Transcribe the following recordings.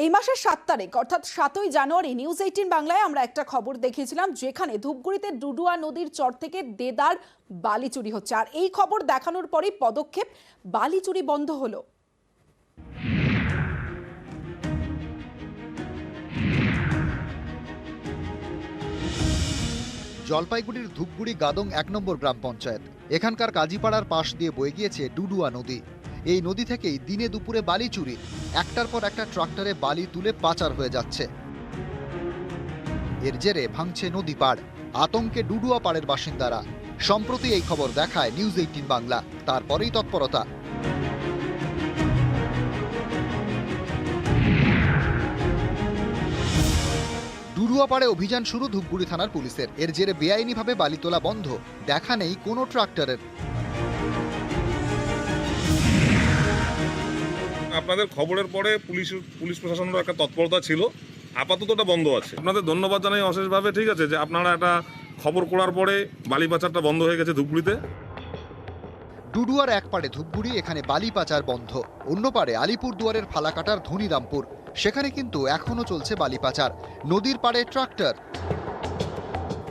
এই মাসের 7 তারিখ অর্থাৎ 7ই জানুয়ারি নিউজ 18 বাংলায় আমরা একটা খবর দেখিয়েছিলাম, যেখানে ধূপগুড়িতে ডুডুয়া নদীর চর থেকে দেদার বালি চুরি হচ্ছে। আর এই খবর দেখানোর পরেই পদক্ষেপ, বালি চুরি বন্ধ হলো। জলপাইগুড়ির ধূপগুড়ি গাদং 1 নম্বর গ্রাম পঞ্চায়েত। এখানকার কাজীপাড়ার পাশ দিয়ে বয়ে গিয়েছে ডুডুয়া নদী। এই নদী থেকেই দিনে দুপুরে বালি চুরি, একটার পর একটা ট্রাক্টরে বালি তুলে পাচার হয়ে যাচ্ছে। এর জেরে ভাঙছে নদী পাড়, আতঙ্কে ডুডুয়া পাড়ের বাসিন্দারা। সম্প্রতি এই খবর দেখায় নিউজ 18 বাংলা, তারপরেই তৎপরতা। ডুডুয়া পাড়ে অভিযান শুরু ধূপগুড়ি থানার পুলিশের। এর জেরে বেআইনিভাবে বালি তোলা বন্ধ, দেখা নেই কোনো ট্রাক্টরের। আপনাদের খবরের পরে পুলিশ প্রশাসনের একটা তৎপরতা ছিল, আপাতত ওটা বন্ধ আছে। আপনাদের ধন্যবাদ জানাই অশেষভাবে, ঠিক আছে, যে আপনারা একটা খবর করার পরে বালি পাচারটা বন্ধ হয়ে গেছে ধূপগুড়িতে। ডুডুয়ার এক পাড়ে ধূপগুড়ি, এখানে বালি পাচার বন্ধ। অন্য পাড়ে আলিপুরদুয়ারের ফালাকাটার ধনীরামপুর, সেখানে কিন্তু এখনো চলছে বালি পাচার। নদীর পাড়ে ট্রাক্টর,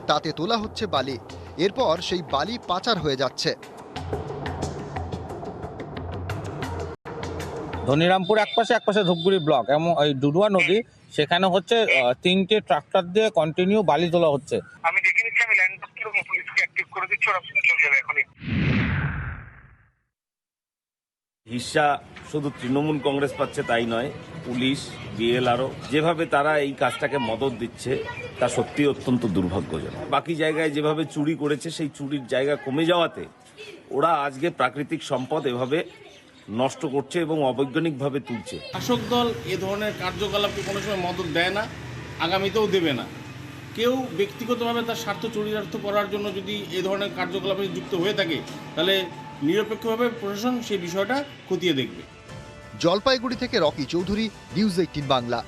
তাতে তোলা হচ্ছে বালি, এরপর সেই বালি পাচার হয়ে যাচ্ছে। ধনীরামপুর একপাশে ধূপগুড়ি ব্লক এবং ওই ডুডুয়া নদী, সেখানে হচ্ছে 3টে ট্রাক্টর দিয়ে কন্টিনিউ বালি তোলা হচ্ছে। আমি দেখে নিচ্ছি, আমি ল্যান্ড পুলিশকে অ্যাক্টিভ করে দিচ্ছি, ওরা চলে যাবে এখনই। হিস্সা শুধু তৃণমূল কংগ্রেস পাচ্ছে তাই নয়, পুলিশ, বিএলআরও যেভাবে তারা এই কাজটাকে মদত দিচ্ছে তা সত্যি অত্যন্ত দুর্ভাগ্যজনক। বাকি জায়গায় যেভাবে চুরি করেছে সেই চুরির জায়গা কমে যাওয়াতে ওরা আজকে প্রাকৃতিক সম্পদ এভাবে নষ্ট করছে এবং অবৈজ্ঞানিকভাবে তুলছে। শাসক দল এ ধরনের কার্যকলাপকে কোনো সময় মদত দেয় না, আগামীতেও দেবে না। কেউ ব্যক্তিগতভাবে তার স্বার্থ চরিতার্থ করার জন্য যদি এ ধরনের কার্যকলাপে যুক্ত হয়ে থাকে, তাহলে নিরপেক্ষভাবে প্রশাসন সেই বিষয়টা খতিয়ে দেখবে। জলপাইগুড়ি থেকে রকি চৌধুরী, নিউজ 18 বাংলা।